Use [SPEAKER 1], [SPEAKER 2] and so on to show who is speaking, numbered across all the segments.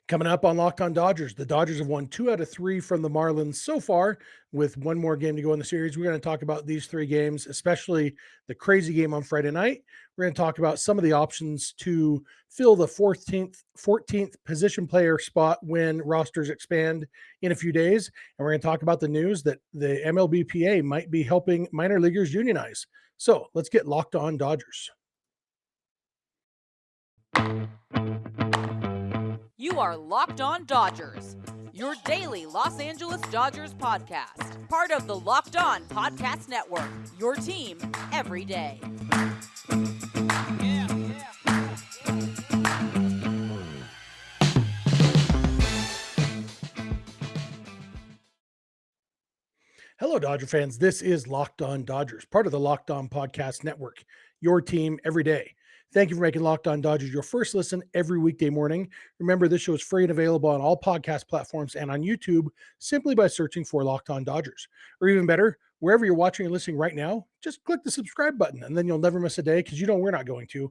[SPEAKER 1] Coming up on Locked On Dodgers, the Dodgers have won 2 out of 3 from the Marlins so far, with one more game to go in the series. We're going to talk about these 3 games, especially the crazy game on Friday night. We're going to talk about some of the options to fill the 14th position player spot when rosters expand in a few days. And we're going to talk about the news that the MLBPA might be helping minor leaguers unionize. So let's get Locked On Dodgers.
[SPEAKER 2] You are Locked On Dodgers, your daily Los Angeles Dodgers podcast. Part of the Locked On Podcast Network, your team every day.
[SPEAKER 1] Hello, Dodger fans. This is Locked On Dodgers, part of the Locked On Podcast Network, your team every day. Thank you for making Locked On Dodgers your first listen every weekday morning. Remember, this show is free and available on all podcast platforms and on YouTube simply by searching for Locked On Dodgers. Or even better, wherever you're watching or listening right now, just click the subscribe button and then you'll never miss a day because we're not going to.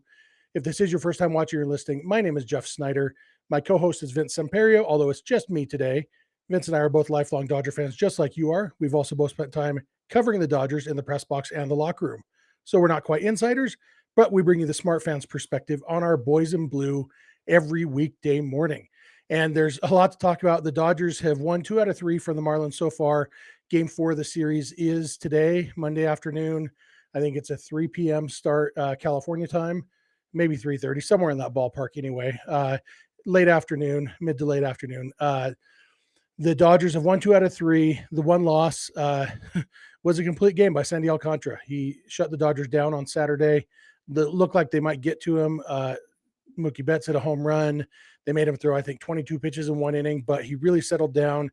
[SPEAKER 1] If this is your first time watching or listening, my name is Jeff Snider. My co-host is Vince Samperio, although it's just me today. Vince and I are both lifelong Dodger fans, just like you are. We've also both spent time covering the Dodgers in the press box and the locker room. So we're not quite insiders, but we bring you the smart fans perspective on our boys in blue every weekday morning. And there's a lot to talk about. The Dodgers have won 2 out of 3 from the Marlins so far. Game 4 of the series is today, Monday afternoon. I think it's a 3 p.m. start, California time, maybe 3:30, somewhere in that ballpark anyway. Late afternoon, mid to late afternoon. The Dodgers have won 2 out of 3. The one loss was a complete game by Sandy Alcantara. He shut the Dodgers down on Saturday. It looked like they might get to him. Mookie Betts hit a home run. They made him throw, I think, 22 pitches in 1 inning, but he really settled down.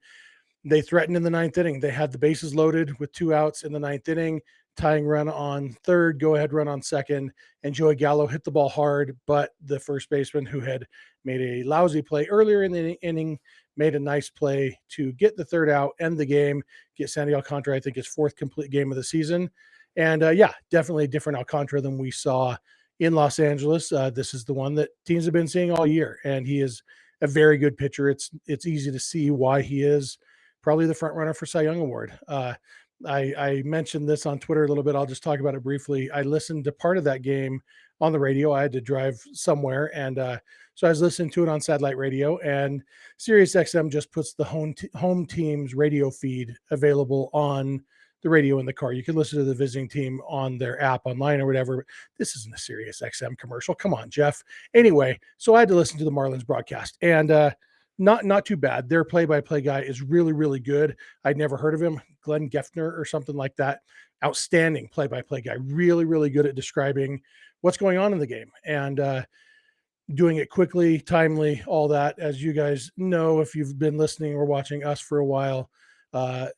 [SPEAKER 1] They threatened in the 9th inning. They had the bases loaded with 2 outs in the 9th inning, tying run on 3rd, go-ahead run on 2nd, and Joey Gallo hit the ball hard, but the first baseman, who had made a lousy play earlier in the inning, made a nice play to get the 3rd out, end the game, get Sandy Alcantara, I think, his 4th complete game of the season. And definitely a different Alcantara than we saw in Los Angeles. This is the one that teams have been seeing all year, and he is a very good pitcher. It's easy to see why he is probably the front runner for Cy Young Award. I mentioned this on Twitter a little bit. I'll just talk about it briefly. I listened to part of that game on the radio. I had to drive somewhere, and so I was listening to it on satellite radio, and SiriusXM just puts the home team's radio feed available on the radio in the car. You can listen to the visiting team on their app online or whatever. This isn't a SiriusXM commercial. Come on, Jeff. Anyway, so I had to listen to the Marlins broadcast, and not too bad. Their play-by-play guy is really good. I'd never heard of him. Glenn Geffner or something like that. Outstanding play-by-play guy. Really good at describing what's going on in the game and doing it quickly, timely, all that. As you guys know, if you've been listening or watching us for a while,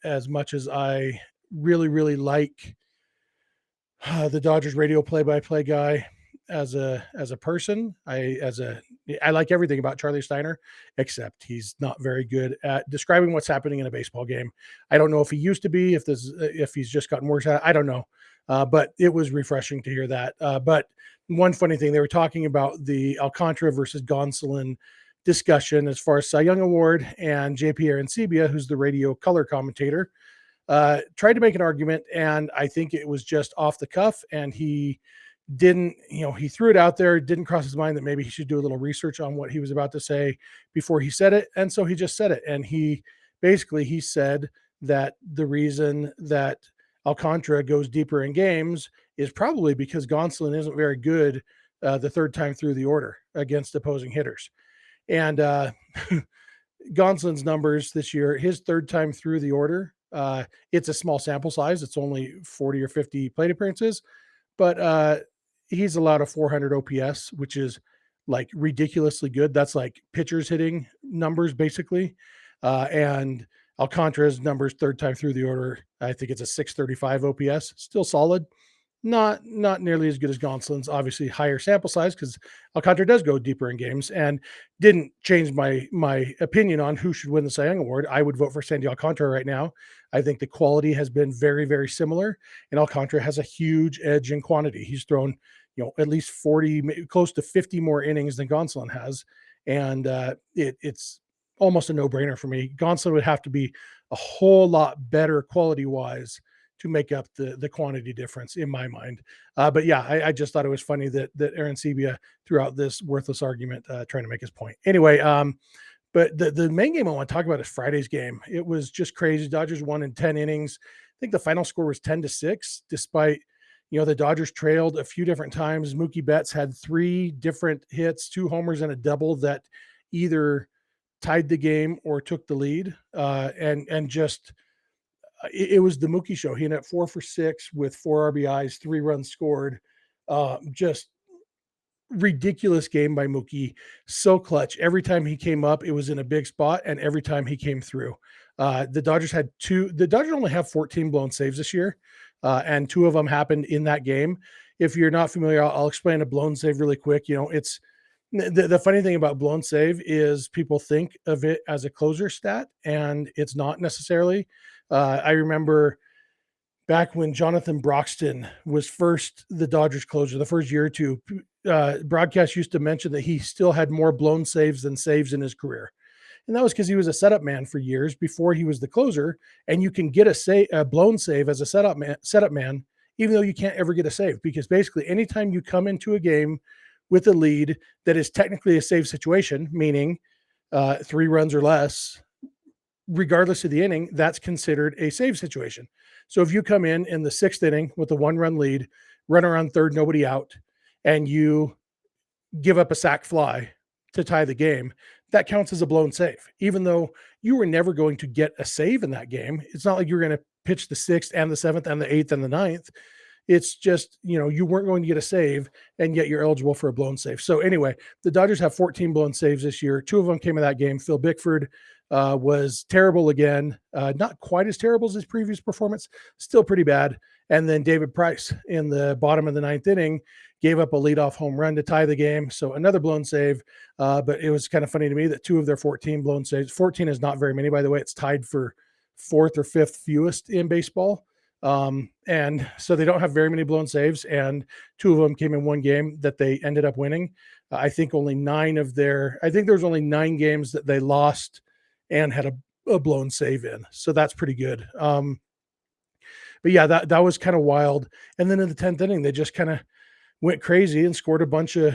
[SPEAKER 1] as much as I really like the Dodgers radio play-by-play guy as a person, I like everything about Charlie Steiner, except he's not very good at describing what's happening in a baseball game. I don't know if he used to be, if he's just gotten worse at it. I don't know. But it was refreshing to hear that. But one funny thing, they were talking about the Alcantara versus Gonsolin discussion as far as Cy Young Award, and JP Arancibia, who's the radio color commentator, tried to make an argument, and I think it was just off the cuff, and he didn't, he threw it out there, didn't cross his mind that maybe he should do a little research on what he was about to say before he said it. And so he just said it. And he said that the reason that Alcantara goes deeper in games is probably because Gonsolin isn't very good the 3rd time through the order against opposing hitters. And Gonsolin's numbers this year, his 3rd time through the order, it's a small sample size. It's only 40 or 50 plate appearances, but he's allowed a 400 OPS, which is like ridiculously good. That's like pitchers hitting numbers, basically. And Alcantara's numbers 3rd time through the order, I think it's a 635 OPS, still solid. Not nearly as good as Gonsolin's, obviously higher sample size because Alcantara does go deeper in games, and didn't change my opinion on who should win the Cy Young Award. I would vote for Sandy Alcantara right now. I think the quality has been very similar, and Alcantara has a huge edge in quantity. He's thrown, at least 40, close to 50 more innings than Gonsolin has. And it's almost a no-brainer for me. Gonsolin would have to be a whole lot better quality-wise to make up the quantity difference in my mind. But yeah, I just thought it was funny that Aaron Sebia threw out this worthless argument trying to make his point. Anyway, but the main game I want to talk about is Friday's game. It was just crazy. Dodgers won in 10 innings. I think the final score was 10-6, despite the Dodgers trailed a few different times. Mookie Betts had 3 different hits, 2 homers and a double that either tied the game or took the lead. And just it was the Mookie show. He ended up 4 for 6 with 4 RBIs, 3 runs scored. Just ridiculous game by Mookie. So clutch. Every time he came up, it was in a big spot, and every time he came through. The Dodgers only have 14 blown saves this year, and 2 of them happened in that game. If you're not familiar, I'll explain a blown save really quick. It's the funny thing about blown save is people think of it as a closer stat, and it's not necessarily. I remember back when Jonathan Broxton was first the Dodgers closer, the first year or two, broadcast used to mention that he still had more blown saves than saves in his career. And that was because he was a setup man for years before he was the closer. And you can get a blown save as a setup man, even though you can't ever get a save, because basically anytime you come into a game with a lead that is technically a save situation, meaning 3 runs or less, regardless of the inning, that's considered a save situation. So if you come in the 6th inning with a 1-run lead, run around third, nobody out, and you give up a sac fly to tie the game, that counts as a blown save. Even though you were never going to get a save in that game, it's not like you're going to pitch the 6th and the 7th and the 8th and the 9th. It's just, you weren't going to get a save, and yet you're eligible for a blown save. So anyway, the Dodgers have 14 blown saves this year. 2 of them came in that game. Phil Bickford was terrible again. Not quite as terrible as his previous performance, still pretty bad. And then David Price in the bottom of the 9th inning gave up a leadoff home run to tie the game. So another blown save. But it was kind of funny to me that 2 of their 14 blown saves, 14 is not very many, by the way. It's tied for 4th or 5th fewest in baseball. And so they don't have very many blown saves, and 2 of them came in one game that they ended up winning. I think there's only 9 games that they lost and had a blown save in. So that's pretty good. But yeah, that was kind of wild. And then in the 10th inning, they just kind of went crazy and scored a bunch of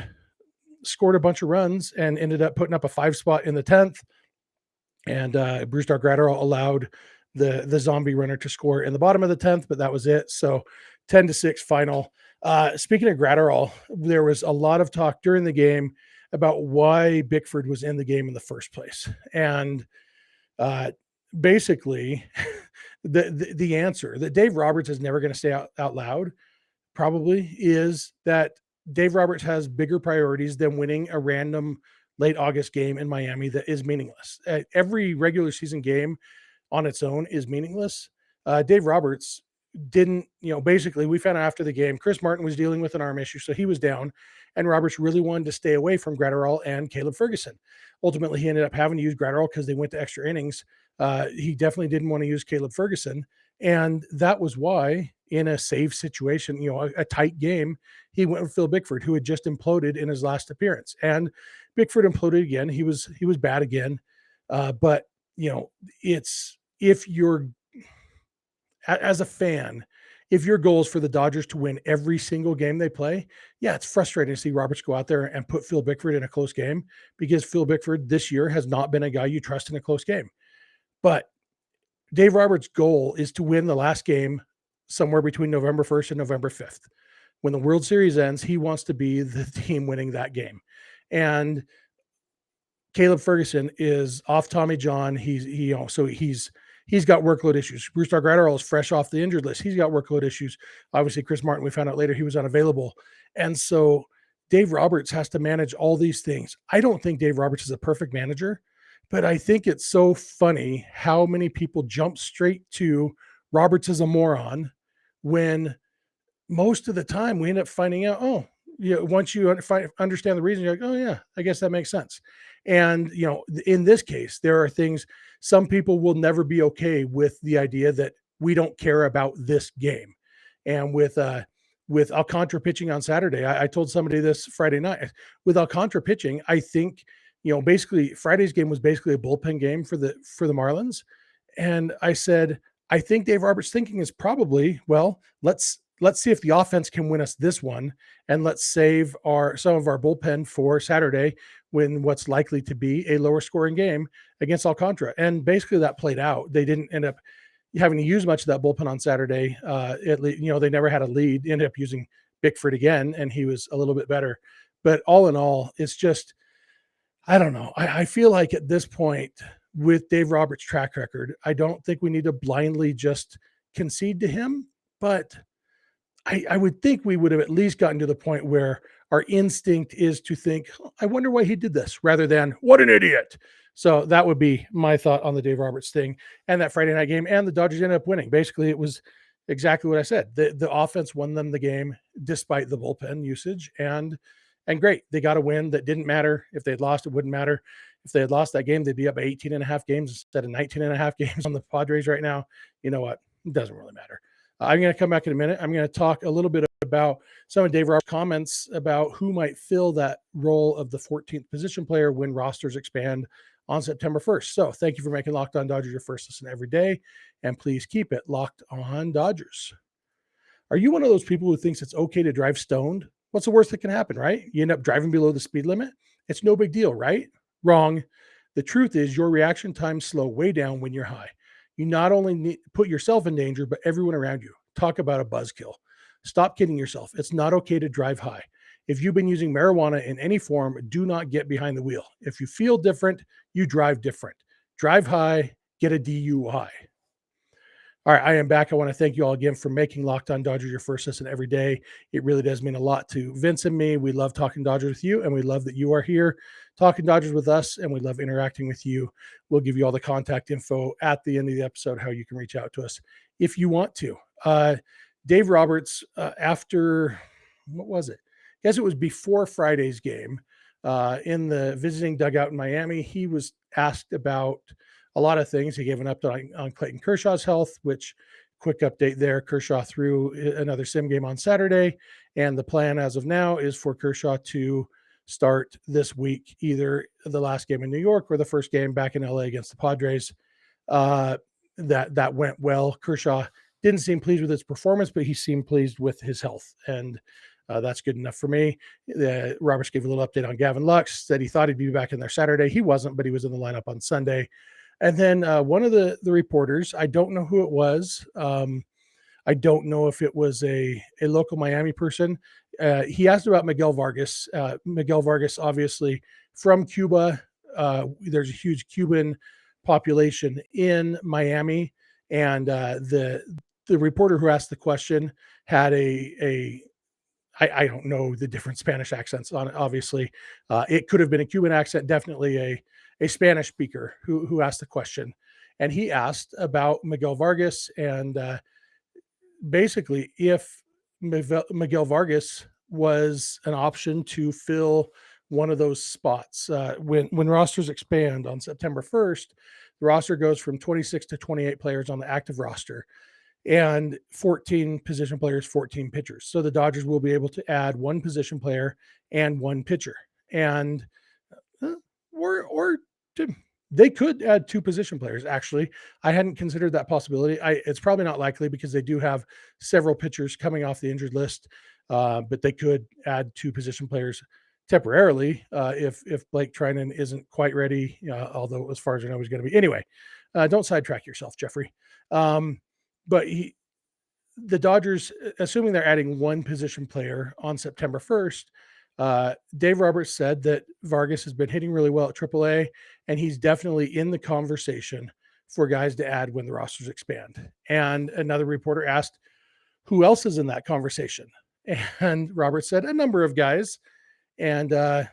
[SPEAKER 1] runs and ended up putting up a 5 spot in the 10th. And Brusdar Graterol allowed the zombie runner to score in the bottom of the 10th, but that was it. So 10-6 final. Speaking of Graterol, there was a lot of talk during the game about why Bickford was in the game in the first place. And basically the answer that Dave Roberts is never going to say out loud probably is that Dave Roberts has bigger priorities than winning a random late August game in Miami that is meaningless. Every regular season game on its own is meaningless. Dave Roberts didn't, basically we found out after the game, Chris Martin was dealing with an arm issue, so he was down, and Roberts really wanted to stay away from Graterol and Caleb Ferguson. Ultimately, he ended up having to use Graterol because they went to extra innings. He definitely didn't want to use Caleb Ferguson, and that was why in a save situation, a tight game, he went with Phil Bickford, who had just imploded in his last appearance. And Bickford imploded again. He was bad again. But it's, if you're, as a fan, if your goal is for the Dodgers to win every single game they play, yeah, it's frustrating to see Roberts go out there and put Phil Bickford in a close game, because Phil Bickford this year has not been a guy you trust in a close game. But Dave Roberts' goal is to win the last game somewhere between November 1st and November 5th. When the World Series ends, he wants to be the team winning that game. And Caleb Ferguson is off Tommy John. He's got workload issues. Brusdar Graterol is fresh off the injured list. He's got workload issues. Obviously, Chris Martin, we found out later, he was unavailable. And so Dave Roberts has to manage all these things. I don't think Dave Roberts is a perfect manager, but I think it's so funny how many people jump straight to Roberts is a moron, when most of the time we end up finding out, once you understand the reason, you're like, oh yeah, I guess that makes sense. And, in this case, there are things, some people will never be okay with the idea that we don't care about this game. And with Alcantara pitching on Saturday, I told somebody this Friday night, with Alcantara pitching, I think basically Friday's game was basically a bullpen game for the Marlins. And I said, I think Dave Roberts' thinking is probably, well, let's see if the offense can win us this one, and let's save some of our bullpen for Saturday when what's likely to be a lower scoring game against Alcantara. And basically that played out. They didn't end up having to use much of that bullpen on Saturday. They never had a lead. Ended up using Bickford again, and he was a little bit better. But all in all, it's just, I don't know. I feel like at this point, with Dave Roberts' track record, I don't think we need to blindly just concede to him. But I would think we would have at least gotten to the point where our instinct is to think, I wonder why he did this, rather than, what an idiot. So that would be my thought on the Dave Roberts thing and that Friday night game. And the Dodgers ended up winning. Basically, it was exactly what I said. The offense won them the game despite the bullpen usage. And great, they got a win that didn't matter. If they had lost, it wouldn't matter. If they had lost that game, they'd be up 18 and a half games instead of 19 and a half games on the Padres right now. You know what? It doesn't really matter. I'm going to come back in a minute. I'm going to talk a little bit about some of Dave Roberts' comments about who might fill that role of the 14th position player when rosters expand on September 1st. So thank you for making Locked On Dodgers your first listen every day, and please keep it Locked On Dodgers. Are you one of those people who thinks it's okay to drive stoned? What's the worst that can happen, right? You end up driving below the speed limit. It's no big deal, right? Wrong. The truth is your reaction times slow way down when you're high. You not only put yourself in danger, but everyone around you. Talk about a buzzkill. Stop kidding yourself. It's not okay to drive high. If you've been using marijuana in any form, do not get behind the wheel. If you feel different, you drive different. Drive high, get a DUI. All right, I am back. I want to thank you all again for making Locked On Dodgers your first listen every day. It really does mean a lot to Vince and me. We love talking Dodgers with you, and we love that you are here talking Dodgers with us, and we love interacting with you. We'll give you all the contact info at the end of the episode, how you can reach out to us if you want to. Dave Roberts, after, what was it? I guess it was before Friday's game, in the visiting dugout in Miami, he was asked about a lot of things. He gave an update on Clayton Kershaw's health, which, quick update there, Kershaw threw another sim game on Saturday, and the plan as of now is for Kershaw to start this week, either the last game in New York or the first game back in LA against the Padres. That went well. Kershaw didn't seem pleased with his performance, but he seemed pleased with his health, and that's good enough for me. Roberts gave a little update on Gavin Lux, said he thought he'd be back in there Saturday. He wasn't, but he was in the lineup on Sunday. And then one of the reporters, I don't know who it was. I don't know if it was a local Miami person. He asked about Miguel Vargas. Miguel Vargas, obviously from Cuba. There's a huge Cuban population in Miami. And the reporter who asked the question had I don't know the different Spanish accents on it, obviously. It could have been a Cuban accent, definitely a Spanish speaker who asked the question. And he asked about Miguel Vargas and basically if Miguel Vargas was an option to fill one of those spots. When rosters expand on September 1st, the roster goes from 26 to 28 players on the active roster and 14 position players, 14 pitchers. So the Dodgers will be able to add one position player and one pitcher. And they could add two position players. Actually, I hadn't considered that possibility. It's probably not likely because they do have several pitchers coming off the injured list, but they could add two position players temporarily if Blake Trinan isn't quite ready, although as far as I know he's going to be. Anyway, don't sidetrack yourself, Jeffrey. But the Dodgers, assuming they're adding one position player on September 1st, Dave Roberts said that Vargas has been hitting really well at AAA, and he's definitely in the conversation for guys to add when the rosters expand. And another reporter asked, who else is in that conversation? And Roberts said, a number of guys. And the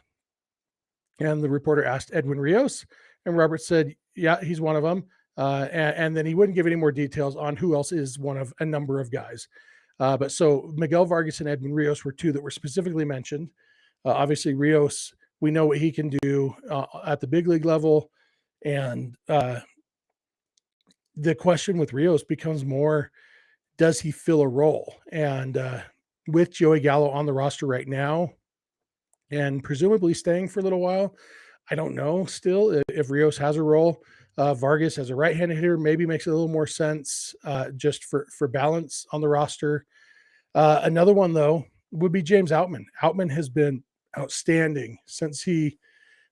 [SPEAKER 1] reporter asked Edwin Rios, and Roberts said, yeah, he's one of them. And then he wouldn't give any more details on who else is one of a number of guys. But so Miguel Vargas and Edwin Rios were two that were specifically mentioned. Obviously, Rios, we know what he can do at the big league level. And the question with Rios becomes more, does he fill a role? And with Joey Gallo on the roster right now, and presumably staying for a little while, I don't know still if Rios has a role. Vargas as a right-handed hitter maybe makes a little more sense just for balance on the roster. Another one though would be James Outman. Outman has been outstanding since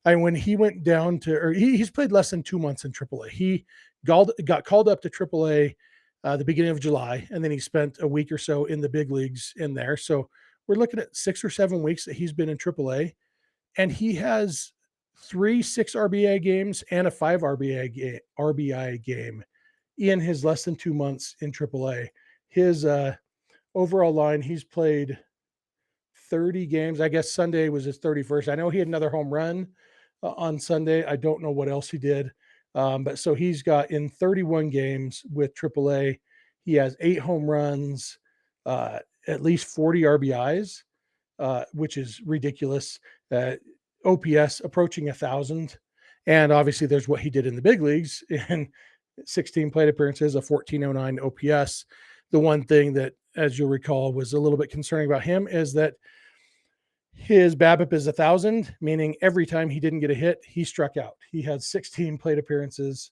[SPEAKER 1] when he went down to, or he's played less than 2 months in AAA. He got called up to AAA the beginning of July, and then he spent a week or so in the big leagues in there. So we're looking at 6 or 7 weeks that he's been in AAA, and he has 3 6 RBI games and a 5 RBI game in his less than 2 months in AAA. His overall line, he's played 30 games. I guess Sunday was his 31st. I know he had another home run on Sunday. I don't know what else he did. But so he's got in 31 games with AAA, he has 8 home runs, at least 40 RBIs, which is ridiculous. OPS approaching 1,000. And obviously, there's what he did in the big leagues in 16 plate appearances, a 1409 OPS. The one thing that, as you'll recall, was a little bit concerning about him is that his BABIP is 1,000, meaning every time he didn't get a hit, he struck out. He had 16 plate appearances.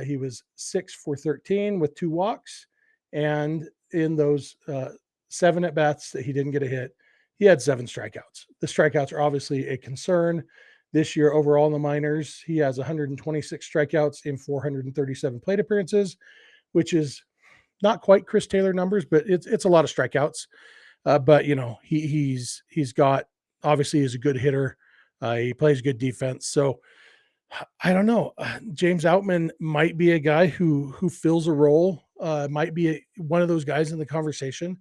[SPEAKER 1] He was 6 for 13 with 2 walks. And in those 7 at bats that he didn't get a hit, he had 7 strikeouts. The strikeouts are obviously a concern. This year, overall in the minors, he has 126 strikeouts in 437 plate appearances, which is not quite Chris Taylor numbers, but it's a lot of strikeouts. But he's got, obviously he's a good hitter. He plays good defense. So I don't know. James Outman might be a guy who fills a role. Might be one of those guys in the conversation.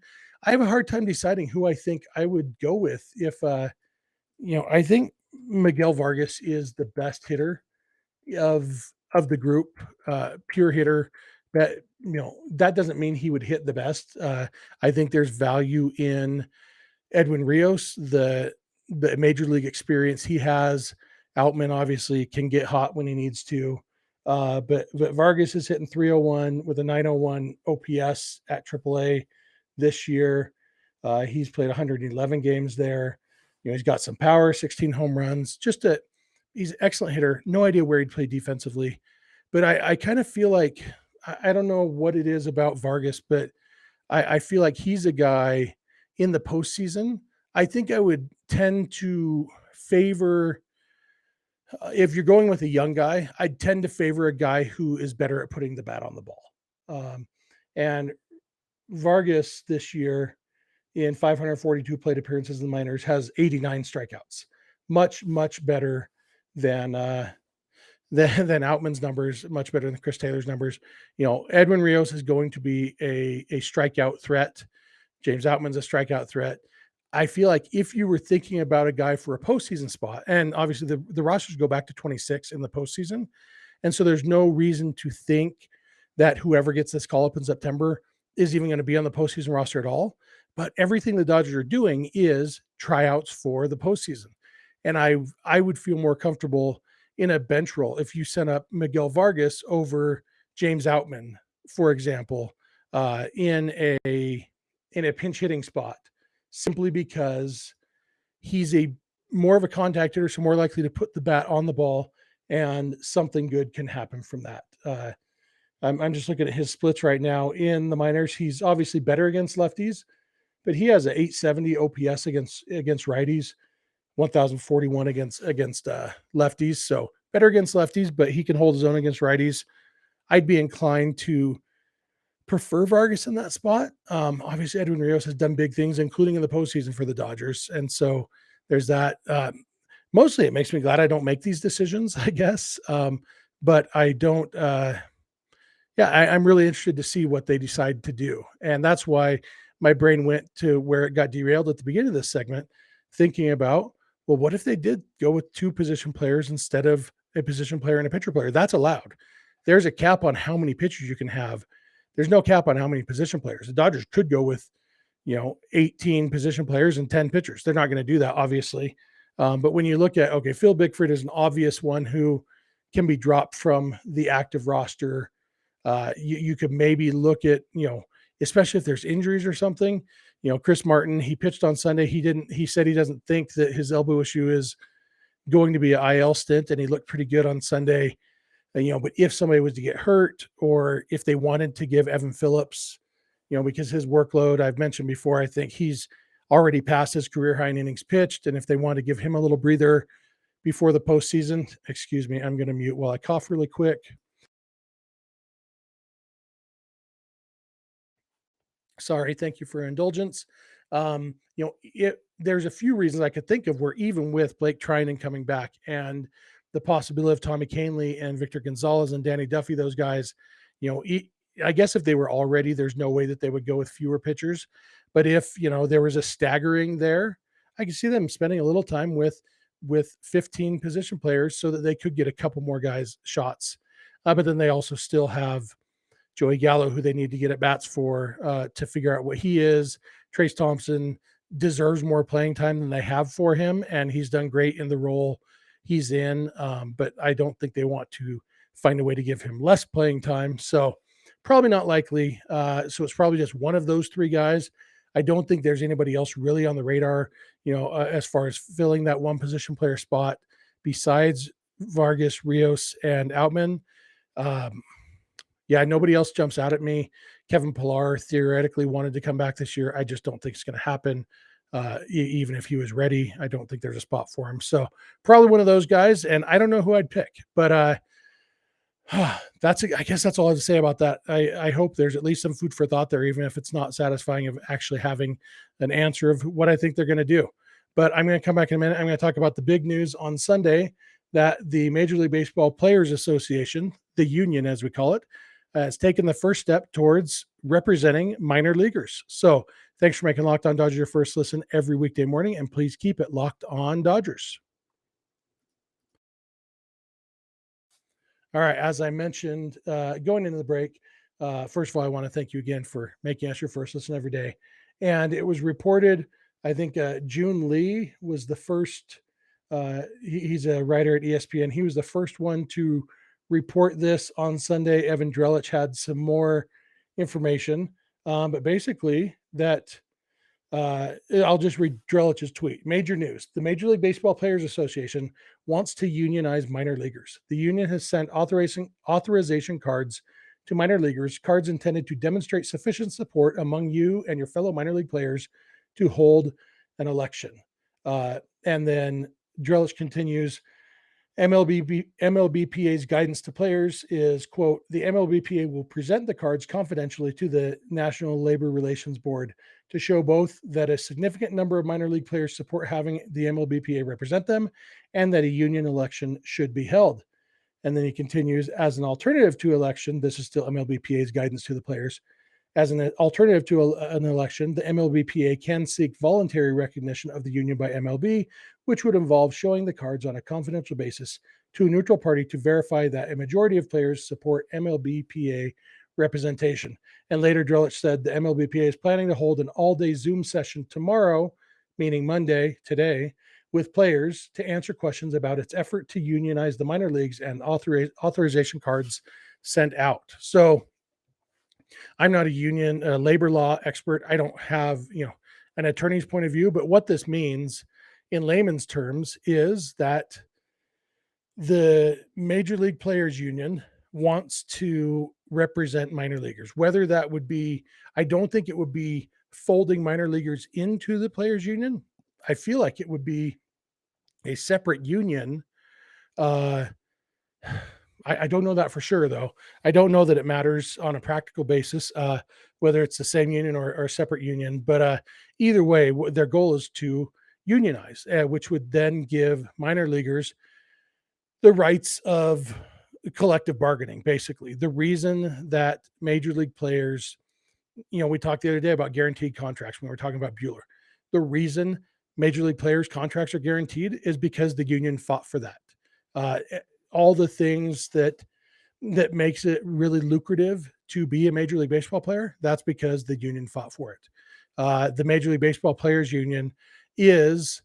[SPEAKER 1] I have a hard time deciding who I think I would go with. If I think Miguel Vargas is the best hitter of the group, pure hitter. But that doesn't mean he would hit the best. I think there's value in Edwin Rios, the major league experience he has. Outman obviously can get hot when he needs to. But Vargas is hitting 301 with a 901 OPS at AAA this year. He's played 111 games there. He's got some power, 16 home runs. He's an excellent hitter. No idea where he'd play defensively. But I kind of feel like, I don't know what it is about Vargas, but I feel like he's a guy in the postseason. I think I would tend to favor, if you're going with a young guy, I'd tend to favor a guy who is better at putting the bat on the ball. And Vargas this year, in 542 plate appearances in the minors, has 89 strikeouts. Much, much better than Outman's numbers, much better than Chris Taylor's numbers. Edwin Rios is going to be a strikeout threat. James Outman's a strikeout threat. I feel like if you were thinking about a guy for a postseason spot, and obviously the rosters go back to 26 in the postseason, and so there's no reason to think that whoever gets this call up in September is even going to be on the postseason roster at all. But everything the Dodgers are doing is tryouts for the postseason. And I would feel more comfortable in a bench role if you sent up Miguel Vargas over James Outman, for example, in a pinch hitting spot, simply because he's more of a contact hitter, so more likely to put the bat on the ball, and something good can happen from that. I'm just looking at his splits right now in the minors. He's obviously better against lefties, but he has an 870 OPS against righties, 1,041 against lefties. So better against lefties, but he can hold his own against righties. I'd be inclined to prefer Vargas in that spot. Obviously, Edwin Rios has done big things, including in the postseason for the Dodgers. And so there's that. Mostly it makes me glad I don't make these decisions, I guess. But I don't, I'm really interested to see what they decide to do. And that's why my brain went to where it got derailed at the beginning of this segment, thinking about, well, what if they did go with 2 position players instead of a position player and a pitcher player? That's allowed. There's a cap on how many pitchers you can have. There's no cap on how many position players. The Dodgers could go with, 18 position players and 10 pitchers. They're not going to do that, obviously. But when you look at, okay, Phil Bickford is an obvious one who can be dropped from the active roster. You could maybe look at, especially if there's injuries or something. Chris Martin, he pitched on Sunday. He said he doesn't think that his elbow issue is going to be an IL stint, and he looked pretty good on Sunday. But if somebody was to get hurt, or if they wanted to give Evan Phillips, because his workload, I've mentioned before, I think he's already past his career high in innings pitched. And if they want to give him a little breather before the postseason, excuse me, I'm going to mute while I cough really quick. Sorry, thank you for your indulgence. There's a few reasons I could think of where, even with Blake Trinan coming back and the possibility of Tommy Kahnle and Victor Gonzalez and Danny Duffy, those guys, I guess if they were all ready, there's no way that they would go with fewer pitchers. But if there was a staggering there, I could see them spending a little time with 15 position players so that they could get a couple more guys shots. But then they also still have Joey Gallo, who they need to get at bats for, to figure out what he is. Trace Thompson deserves more playing time than they have for him, and he's done great in the role he's in. But I don't think they want to find a way to give him less playing time. So probably not likely. So it's probably just one of those three guys. I don't think there's anybody else really on the radar, as far as filling that one position player spot besides Vargas, Rios, and Outman. Yeah, nobody else jumps out at me. Kevin Pillar theoretically wanted to come back this year. I just don't think it's going to happen. Even if he was ready, I don't think there's a spot for him. So probably one of those guys. And I don't know who I'd pick, but I guess that's all I have to say about that. I hope there's at least some food for thought there, even if it's not satisfying of actually having an answer of what I think they're going to do. But I'm going to come back in a minute. I'm going to talk about the big news on Sunday that the Major League Baseball Players Association, the union as we call it, has taken the first step towards representing minor leaguers. So thanks for making Locked On Dodgers your first listen every weekday morning, and please keep it Locked On Dodgers. All right, as I mentioned, going into the break, first of all, I want to thank you again for making us your first listen every day. And it was reported, I think June Lee was the first, he's a writer at ESPN. He was the first one to report this on Sunday. Evan Drellich had some more information, but basically that I'll just read Drellich's tweet. Major news. The Major League Baseball Players Association wants to unionize minor leaguers. The union has sent authorization cards to minor leaguers, cards intended to demonstrate sufficient support among you and your fellow minor league players to hold an election. And then Drellich continues, MLBPA's guidance to players is, quote, the MLBPA will present the cards confidentially to the National Labor Relations Board to show both that a significant number of minor league players support having the MLBPA represent them and that a union election should be held. And then he continues, as an alternative to election, this is still MLBPA's guidance to the players, as an alternative to an election, the MLBPA can seek voluntary recognition of the union by MLB, which would involve showing the cards on a confidential basis to a neutral party to verify that a majority of players support MLBPA representation. And later, Drellich said the MLBPA is planning to hold an all-day Zoom session tomorrow, meaning Monday, today, with players to answer questions about its effort to unionize the minor leagues and authorization cards sent out. So I'm not a union labor law expert. I don't have, an attorney's point of view, but what this means in layman's terms is that the Major League Players Union wants to represent minor leaguers, whether that would be, I don't think it would be folding minor leaguers into the Players Union. I feel like it would be a separate union. I don't know that for sure, though. I don't know that it matters on a practical basis, whether it's the same union or a separate union. But either way, their goal is to unionize, which would then give minor leaguers the rights of collective bargaining, basically. The reason that major league players, we talked the other day about guaranteed contracts when we were talking about Bueller. The reason major league players' contracts are guaranteed is because the union fought for that. All the things that makes it really lucrative to be a Major League Baseball player, that's because the union fought for it. The Major League Baseball Players Union is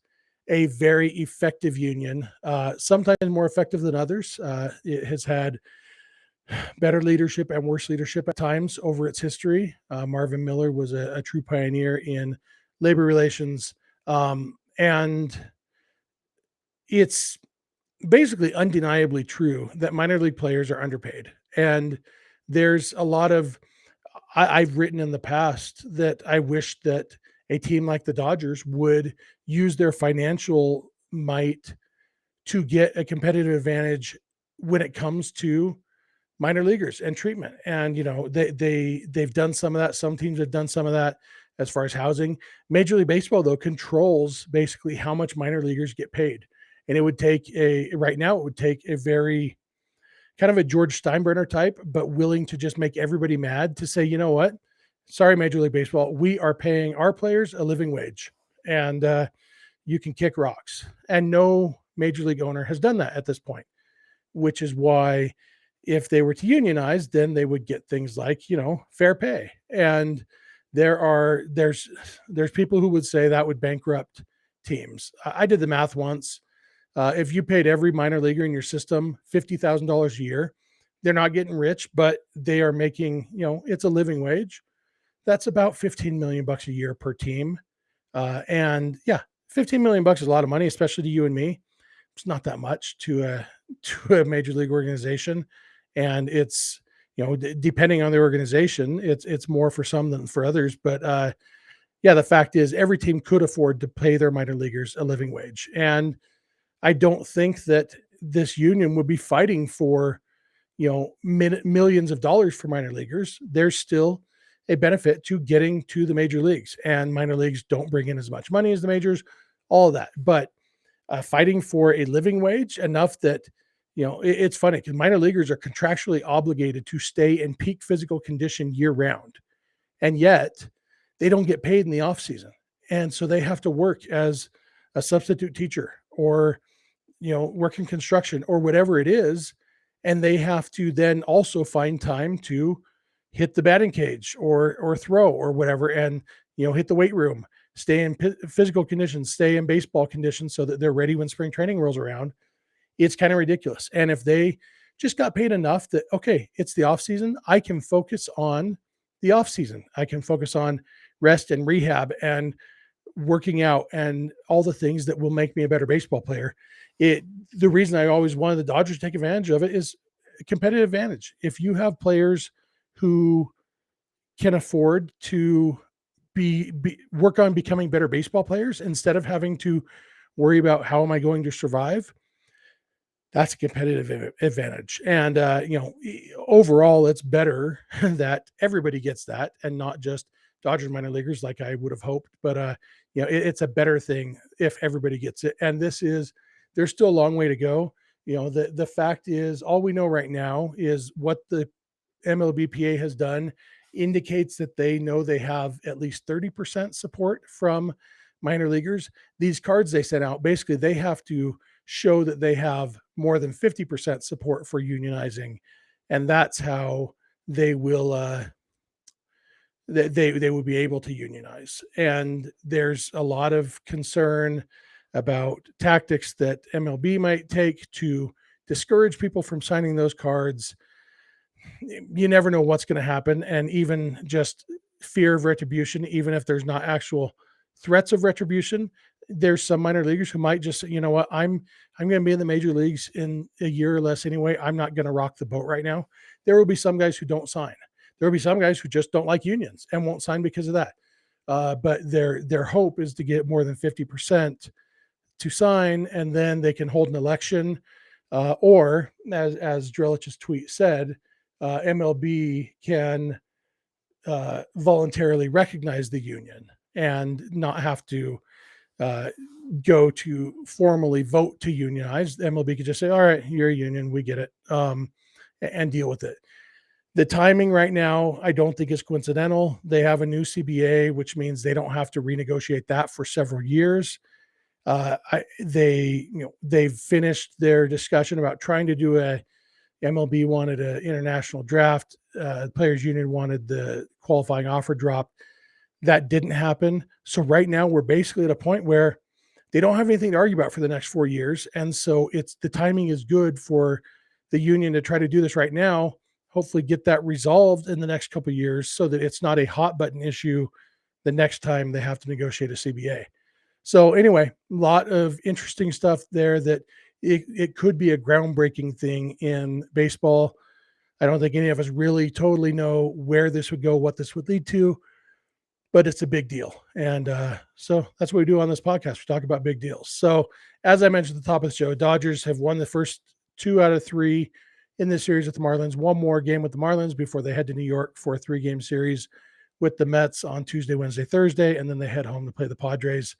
[SPEAKER 1] a very effective union, sometimes more effective than others. It has had better leadership and worse leadership at times over its history. Marvin Miller was a true pioneer in labor relations. And it's basically undeniably true that minor league players are underpaid. And there's a lot of, I've written in the past that I wish that a team like the Dodgers would use their financial might to get a competitive advantage when it comes to minor leaguers and treatment. And they've done some of that. Some teams have done some of that as far as housing. Major League Baseball though controls basically how much minor leaguers get paid. And it would take a right now it would take a very kind of a George Steinbrenner type, but willing to just make everybody mad to say, you know what? Sorry, Major League Baseball, we are paying our players a living wage, and you can kick rocks. And no major league owner has done that at this point, which is why if they were to unionize, then they would get things like, fair pay. And there's people who would say that would bankrupt teams. I did the math once. If you paid every minor leaguer in your system $50,000 a year, they're not getting rich, but they are making, it's a living wage. That's about 15 million bucks a year per team. And yeah, 15 million bucks is a lot of money, especially to you and me. It's not that much to a major league organization. And it's, depending on the organization, it's more for some than for others. But yeah, the fact is every team could afford to pay their minor leaguers a living wage. And I don't think that this union would be fighting for, millions of dollars for minor leaguers. There's still a benefit to getting to the major leagues, and minor leagues don't bring in as much money as the majors, all of that. But fighting for a living wage enough that, it's funny because minor leaguers are contractually obligated to stay in peak physical condition year round. And yet they don't get paid in the off season. And so they have to work as a substitute teacher or work in construction or whatever it is. And they have to then also find time to hit the batting cage or throw or whatever, and hit the weight room, stay in physical conditions, stay in baseball conditions so that they're ready when spring training rolls around. It's kind of ridiculous. And if they just got paid enough that, okay, it's the off season, I can focus on the off season. I can focus on rest and rehab and working out and all the things that will make me a better baseball player. The reason I always wanted the Dodgers to take advantage of it is a competitive advantage. If you have players who can afford to work on becoming better baseball players instead of having to worry about how am I going to survive, that's a competitive advantage. And overall it's better that everybody gets that and not just Dodgers minor leaguers like I would have hoped. But it's a better thing if everybody gets it. And there's still a long way to go. The fact is, all we know right now is what the MLBPA has done indicates that they know they have at least 30% support from minor leaguers. These cards they sent out, basically they have to show that they have more than 50% support for unionizing. And that's how they will they would be able to unionize. And there's a lot of concern about tactics that MLB might take to discourage people from signing those cards. You never know what's going to happen. And even just fear of retribution, even if there's not actual threats of retribution, there's some minor leaguers who might just say, you know what, I'm going to be in the major leagues in a year or less anyway. I'm not going to rock the boat right now. There will be some guys who don't sign. There will be some guys who just don't like unions and won't sign because of that. But their hope is to get more than 50% to sign, and then they can hold an election. Or as Drelich's tweet said, MLB can voluntarily recognize the union and not have to go to formally vote to unionize. The MLB could just say, all right, you're a union, we get it, and deal with it. The timing right now, I don't think is coincidental. They have a new CBA, which means they don't have to renegotiate that for several years. They've finished their discussion about trying to do MLB wanted an international draft. Players Union wanted the qualifying offer drop. That didn't happen. So right now we're basically at a point where they don't have anything to argue about for the next 4 years. And so the timing is good for the union to try to do this right now, hopefully get that resolved in the next couple of years so that it's not a hot button issue the next time they have to negotiate a CBA. So anyway, a lot of interesting stuff there that it could be a groundbreaking thing in baseball. I don't think any of us really totally know where this would go, what this would lead to, but it's a big deal. And so that's what we do on this podcast. We talk about big deals. So as I mentioned at the top of the show, Dodgers have won the first 2 out of 3 in this series with the Marlins. One more game with the Marlins before they head to New York for a 3-game series with the Mets on Tuesday, Wednesday, Thursday, and then they head home to play the Padres.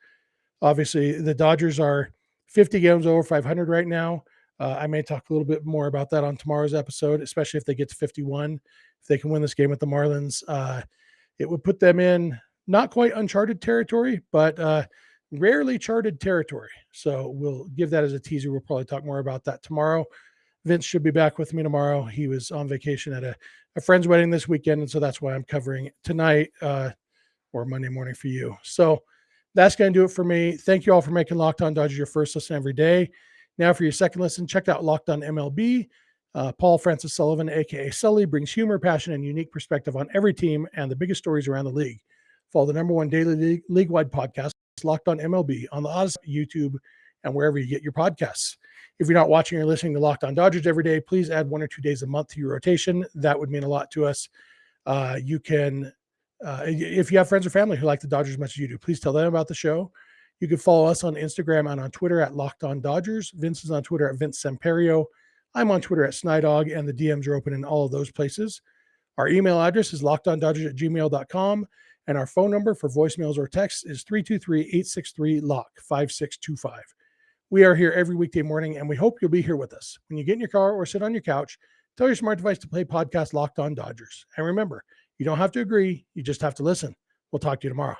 [SPEAKER 1] Obviously, the Dodgers are 50 games over 500 right now. I may talk a little bit more about that on tomorrow's episode, especially if they get to 51. If they can win this game with the Marlins, it would put them in not quite uncharted territory, but rarely charted territory. So we'll give that as a teaser. We'll probably talk more about that tomorrow. Vince should be back with me tomorrow. He was on vacation at a friend's wedding this weekend, and so that's why I'm covering tonight or Monday morning for you. So that's going to do it for me. Thank you all for making Locked On Dodgers your first listen every day. Now for your second listen, check out Locked On MLB. Paul Francis Sullivan, a.k.a. Sully, brings humor, passion, and unique perspective on every team and the biggest stories around the league. Follow the #1 daily league-wide podcast, Locked On MLB, on the Odyssey, YouTube, and wherever you get your podcasts. If you're not watching or listening to Locked On Dodgers every day, please add 1 or 2 days a month to your rotation. That would mean a lot to us. You can if you have friends or family who like the Dodgers as much as you do, please tell them about the show. You can follow us on Instagram and on Twitter at Locked On Dodgers. Vince is on Twitter at Vince Samperio. I'm on Twitter at Snydog, and the DMs are open in all of those places. Our email address is lockedondodgers@gmail.com, and our phone number for voicemails or texts is 323-863-LOCK-5625. We are here every weekday morning, and we hope you'll be here with us. When you get in your car or sit on your couch, tell your smart device to play podcast Locked On Dodgers. And remember, you don't have to agree. You just have to listen. We'll talk to you tomorrow.